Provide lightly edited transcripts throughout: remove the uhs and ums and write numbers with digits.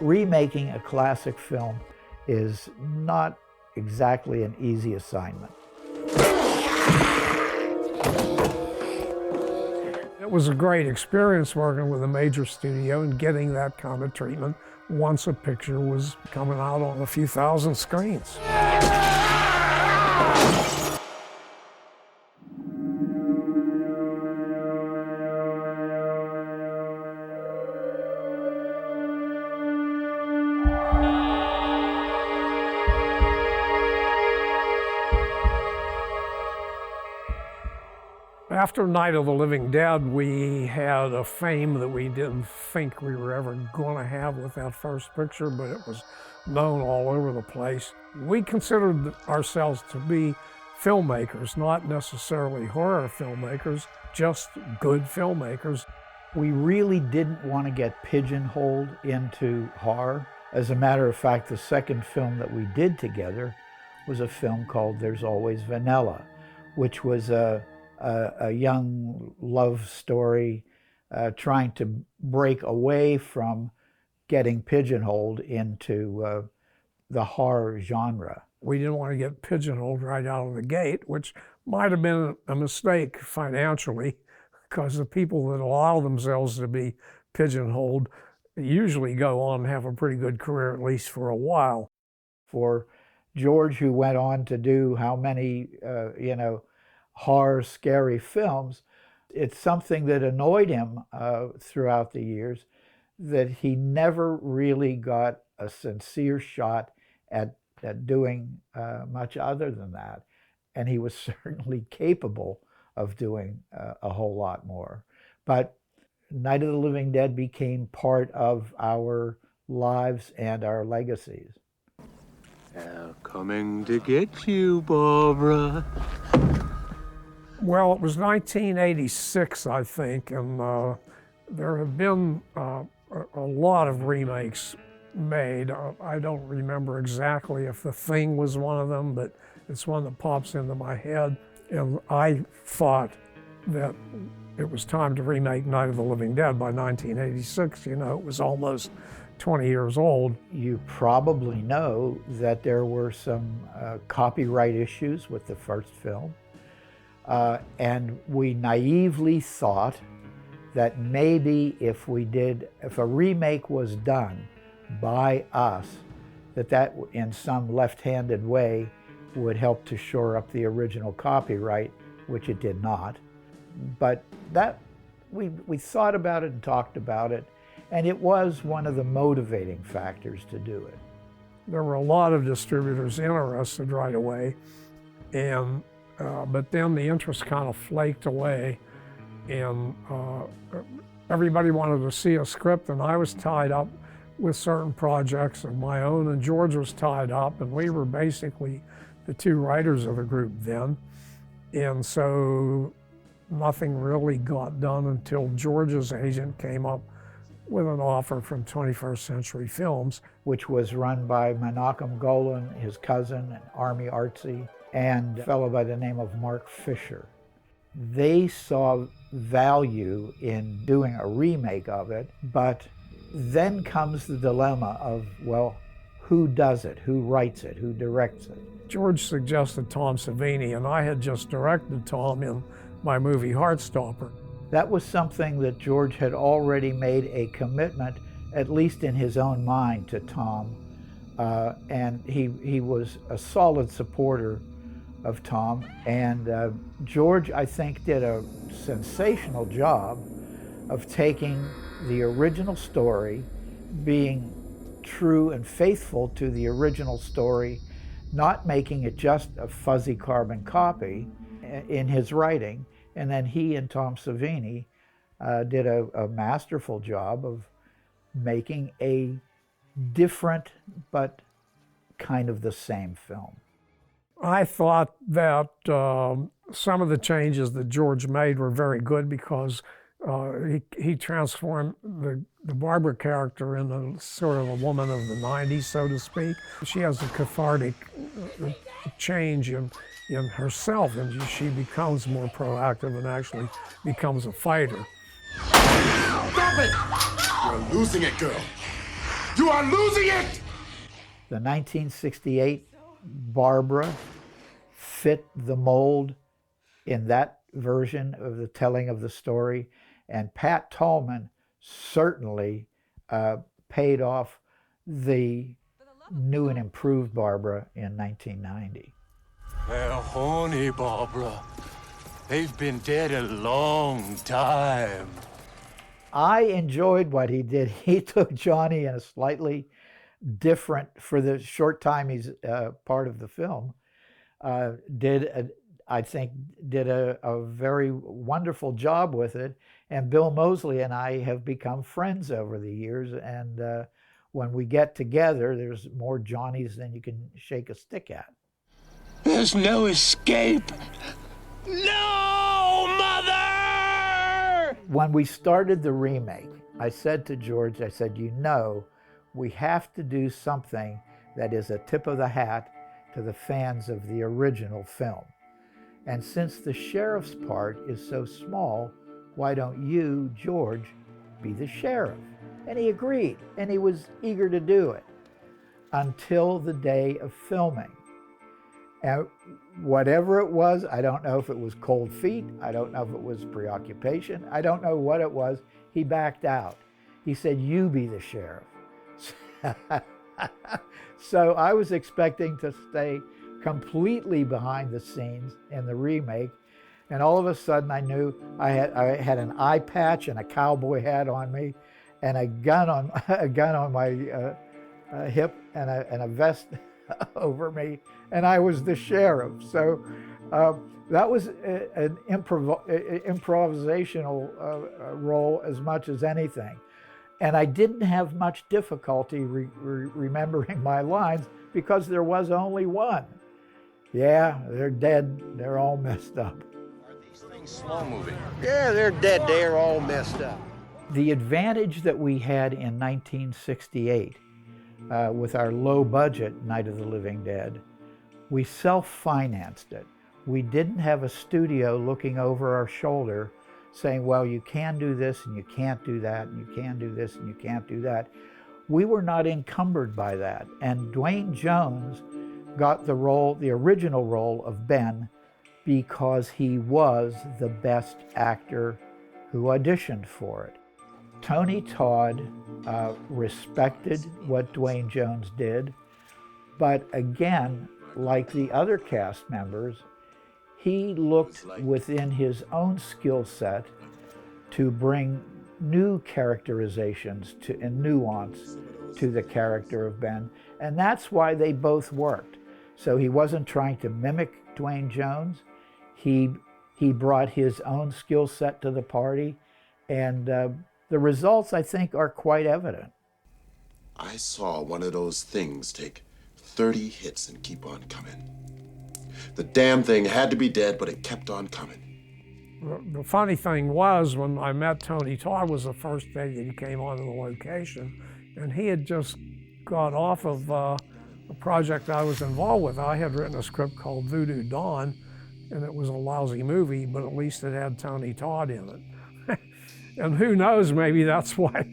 Remaking a classic film is not exactly an easy assignment. It was a great experience working with a major studio and getting that kind of treatment once a picture was coming out on a few thousand screens. After Night of the Living Dead, we had a fame that we didn't think we were ever going to have with that first picture, but it was known all over the place. We considered ourselves to be filmmakers, not necessarily horror filmmakers, just good filmmakers. We really didn't want to get pigeonholed into horror. As a matter of fact, the second film that we did together was a film called There's Always Vanilla, which was a young love story trying to break away from getting pigeonholed into the horror genre. We didn't want to get pigeonholed right out of the gate, which might have been a mistake financially, because the people that allow themselves to be pigeonholed usually go on and have a pretty good career, at least for a while. For George, who went on to do how many, horror, scary films, it's something that annoyed him throughout the years, that he never really got a sincere shot at doing much other than that. And he was certainly capable of doing a whole lot more. But Night of the Living Dead became part of our lives and our legacies. They're coming to get you, Barbara. Well, it was 1986, I think, and there have been a lot of remakes made. I don't remember exactly if The Thing was one of them, but it's one that pops into my head. And I thought that it was time to remake Night of the Living Dead by 1986. You know, it was almost 20 years old. You probably know that there were some copyright issues with the first film. And we naively thought that maybe if a remake was done by us, that in some left-handed way would help to shore up the original copyright, which it did not. But that we thought about it and talked about it, and it was one of the motivating factors to do it. There were a lot of distributors interested right away, and but then the interest kind of flaked away, and everybody wanted to see a script, and I was tied up with certain projects of my own, and George was tied up, and we were basically the two writers of the group then. And so nothing really got done until George's agent came up with an offer from 21st Century Films, which was run by Menachem Golan, his cousin, an Army artsy, and a fellow by the name of Mark Fisher. They saw value in doing a remake of it, but then comes the dilemma of, well, who does it? Who writes it? Who directs it? George suggested Tom Savini, and I had just directed Tom in my movie Heartstopper. That was something that George had already made a commitment, at least in his own mind, to Tom. And he was a solid supporter of Tom. And George, I think, did a sensational job of taking the original story, being true and faithful to the original story, not making it just a fuzzy carbon copy in his writing. And then he and Tom Savini did a masterful job of making a different but kind of the same film. I thought that some of the changes that George made were very good, because he transformed the Barbara character into sort of a woman of the 90s, so to speak. She has a cathartic change in herself, and she becomes more proactive and actually becomes a fighter. Stop it! You're losing it, girl. You are losing it! The 1968 Barbara fit the mold in that version of the telling of the story, and Pat Tallman certainly paid off the new and improved Barbara in 1990. They're horny, Barbara. They've been dead a long time. I enjoyed what he did. He took Johnny in a slightly different, for the short time he's part of the film, did a very wonderful job with it. And Bill Moseley and I have become friends over the years. And when we get together, there's more Johnnies than you can shake a stick at. There's no escape. No, Mother! When we started the remake, I said to George, I said, you know, we have to do something that is a tip of the hat to the fans of the original film. And since the sheriff's part is so small, why don't you, George, be the sheriff? And he agreed, and he was eager to do it until the day of filming. And whatever it was, I don't know if it was cold feet, I don't know if it was preoccupation, I don't know what it was, he backed out. He said, you be the sheriff. So I was expecting to stay completely behind the scenes in the remake, and all of a sudden I knew I had an eye patch and a cowboy hat on me, and a gun on my hip, and a vest over me, and I was the sheriff. So that was an improvisational role as much as anything. And I didn't have much difficulty remembering my lines because there was only one. Yeah, they're dead. They're all messed up. Are these things slow moving? Yeah, they're dead. They're all messed up. The advantage that we had in 1968 with our low budget Night of the Living Dead, we self-financed it. We didn't have a studio looking over our shoulder saying, well, you can do this and you can't do that, and you can do this and you can't do that. We were not encumbered by that. And Dwayne Jones got the role, the original role of Ben, because he was the best actor who auditioned for it. Tony Todd respected what Dwayne Jones did, but again, like the other cast members, he looked within his own skill set to bring new characterizations and nuance to the character of Ben, and that's why they both worked. So he wasn't trying to mimic Dwayne Jones. He brought his own skill set to the party, and the results, I think, are quite evident. I saw one of those things take 30 hits and keep on coming. The damn thing had to be dead, but it kept on coming. The funny thing was, when I met Tony Todd, was the first day that he came onto the location, and he had just got off of a project I was involved with. I had written a script called Voodoo Dawn, and it was a lousy movie, but at least it had Tony Todd in it. And who knows, maybe that's why,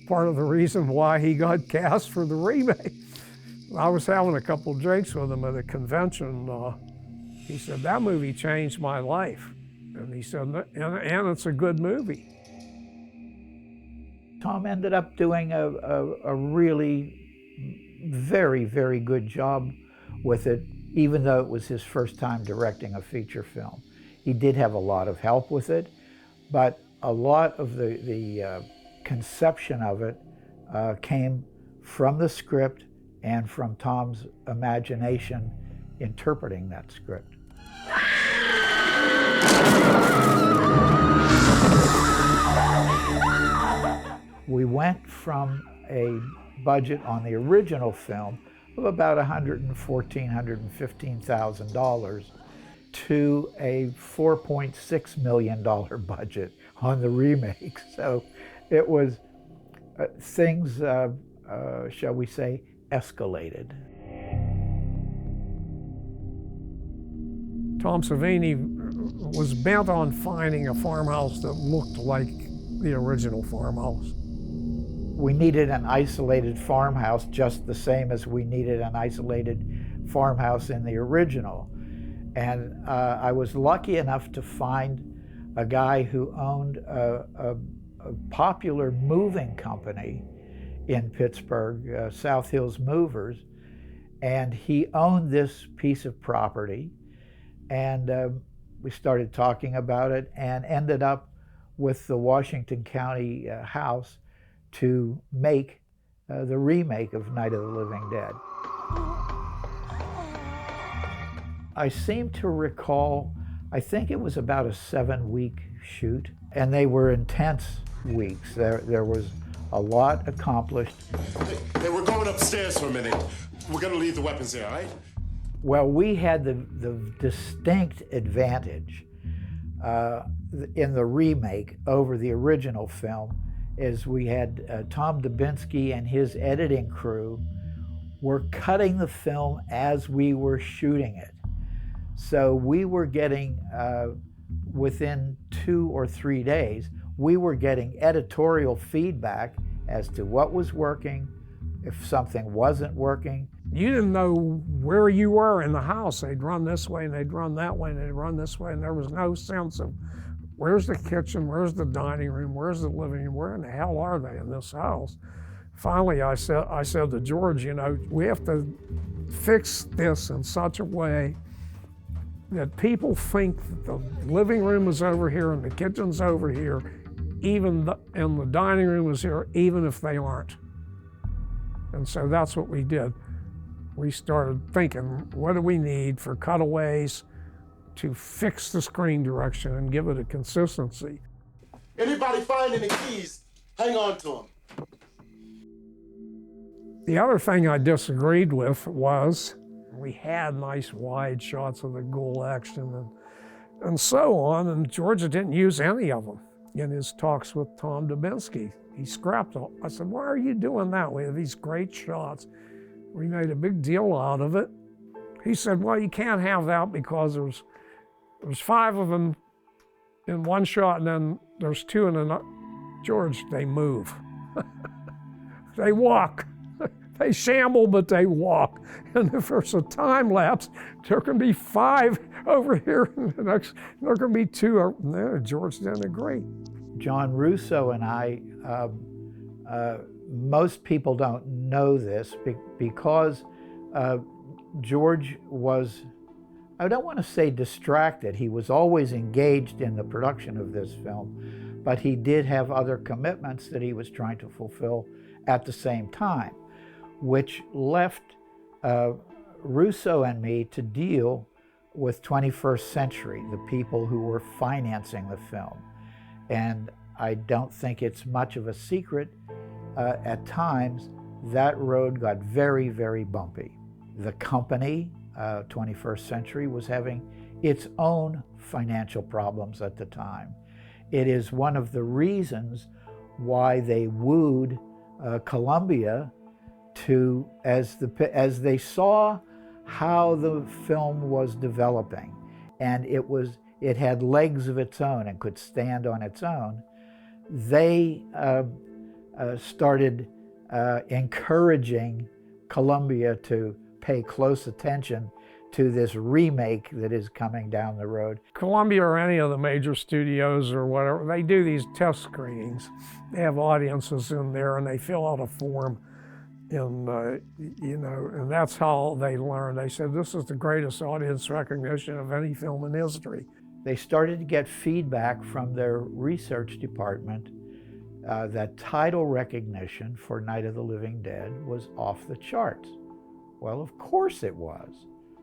part of the reason why he got cast for the remake. I was having a couple drinks with him at a convention. He said, that movie changed my life. And he said, and it's a good movie. Tom ended up doing a really very, very good job with it, even though it was his first time directing a feature film. He did have a lot of help with it, but a lot of the conception of it came from the script and from Tom's imagination interpreting that script. We went from a budget on the original film of about $114,000, $115,000 to a $4.6 million budget on the remake. So it was, things, shall we say, escalated. Tom Savini was bent on finding a farmhouse that looked like the original farmhouse. we needed an isolated farmhouse just the same as we needed an isolated farmhouse in the original. And I was lucky enough to find a guy who owned a popular moving company in Pittsburgh, South Hills Movers, and he owned this piece of property. And we started talking about it and ended up with the Washington County House to make the remake of Night of the Living Dead. I seem to recall, I think it was about a 7-week shoot, and they were intense weeks. There was a lot accomplished. Hey, we're going upstairs for a minute. We're gonna leave the weapons there, all right? Well, we had the distinct advantage in the remake over the original film is we had Tom Dubinsky and his editing crew were cutting the film as we were shooting it. So we were getting, within 2 or 3 days, we were getting editorial feedback as to what was working, if something wasn't working. You didn't know where you were in the house. They'd run this way and they'd run that way and they'd run this way, and there was no sense of where's the kitchen, where's the dining room, where's the living room, where in the hell are they in this house? Finally, I said to George, you know, we have to fix this in such a way that people think that the living room is over here and the kitchen's over here, and the dining room is here, even if they aren't. And so that's what we did. We started thinking, what do we need for cutaways to fix the screen direction and give it a consistency? Anybody find any keys, hang on to them. The other thing I disagreed with was we had nice wide shots of the ghoul action and so on, and Georgia didn't use any of them in his talks with Tom Dubinsky. He scrapped them. I said, why are you doing that? We have these great shots. We made a big deal out of it. He said, well, you can't have that because there's 5 of them in one shot, and then there's 2 in another. George, they move. They walk. They shamble, but they walk. And if there's a time lapse, there can be 5 over here, and the next, there can be 2 over there. George didn't agree. John Russo and I, most people don't know this because George was, I don't want to say distracted. He was always engaged in the production of this film, but he did have other commitments that he was trying to fulfill at the same time, which left Russo and me to deal with 21st Century, the people who were financing the film. And I don't think it's much of a secret, at times, that road got very, very bumpy. The company, 21st Century, was having its own financial problems at the time. It is one of the reasons why they wooed Columbia to, as they saw how the film was developing, and it had legs of its own and could stand on its own, they started encouraging Columbia to pay close attention to this remake that is coming down the road. Columbia or any of the major studios or whatever, they do these test screenings. They have audiences in there and they fill out a form, and you know, and that's how they learn. They said, this is the greatest audience recognition of any film in history. They started to get feedback from their research department that title recognition for Night of the Living Dead was off the charts. Well, of course it was.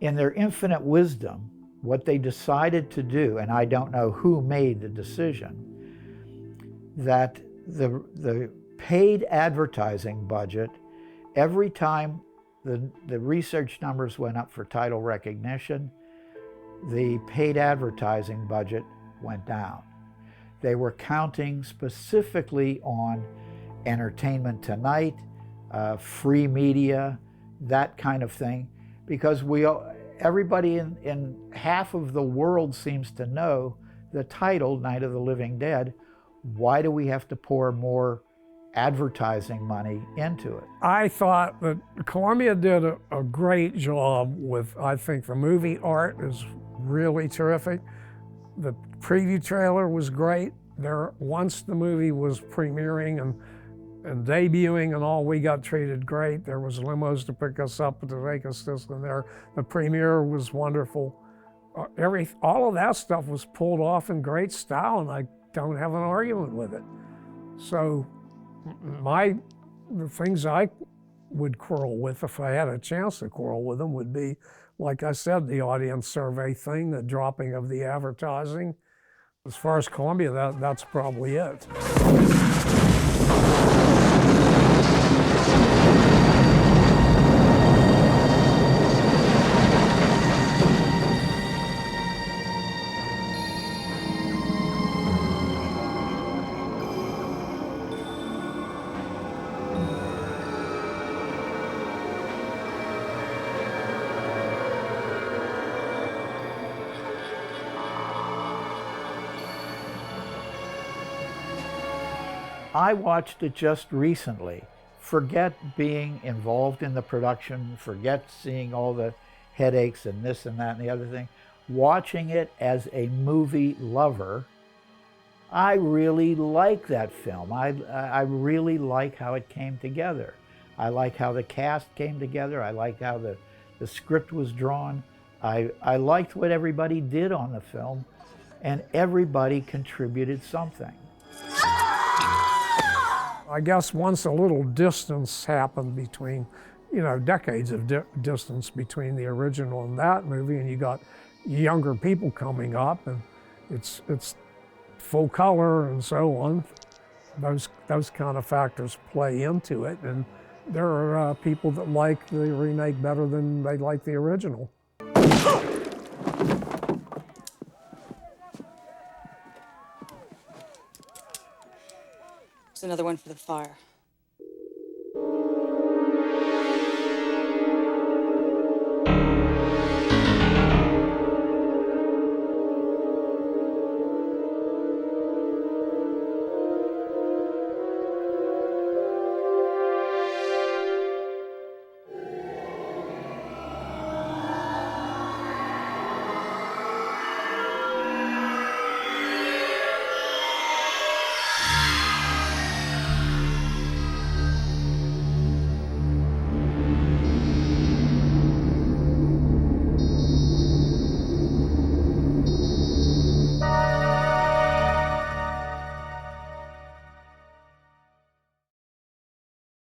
In their infinite wisdom, what they decided to do, and I don't know who made the decision, that the paid advertising budget, every time the research numbers went up for title recognition, the paid advertising budget went down. They were counting specifically on Entertainment Tonight, free media, that kind of thing, because everybody in half of the world seems to know the title, Night of the Living Dead. Why do we have to pour more advertising money into it. I thought that Columbia did a great job with, I think the movie art is really terrific. The preview trailer was great. Once the movie was premiering and debuting and all, we got treated great. There was limos to pick us up to take us this and there. The premiere was wonderful. All of that stuff was pulled off in great style, and I don't have an argument with it. So the things I would quarrel with, if I had a chance to quarrel with them, would be, like I said, the audience survey thing, the dropping of the advertising. As far as Columbia, that's probably it. I watched it just recently. Forget being involved in the production, forget seeing all the headaches and this and that and the other thing. Watching it as a movie lover, I really like that film. I really like how it came together. I like how the cast came together. I like how the script was drawn. I liked what everybody did on the film, and everybody contributed something. I guess once a little distance happened between, decades of distance between the original and that movie, and you got younger people coming up, and it's full color and so on. Those kind of factors play into it, and there are people that like the remake better than they like the original. There's another one for the fire.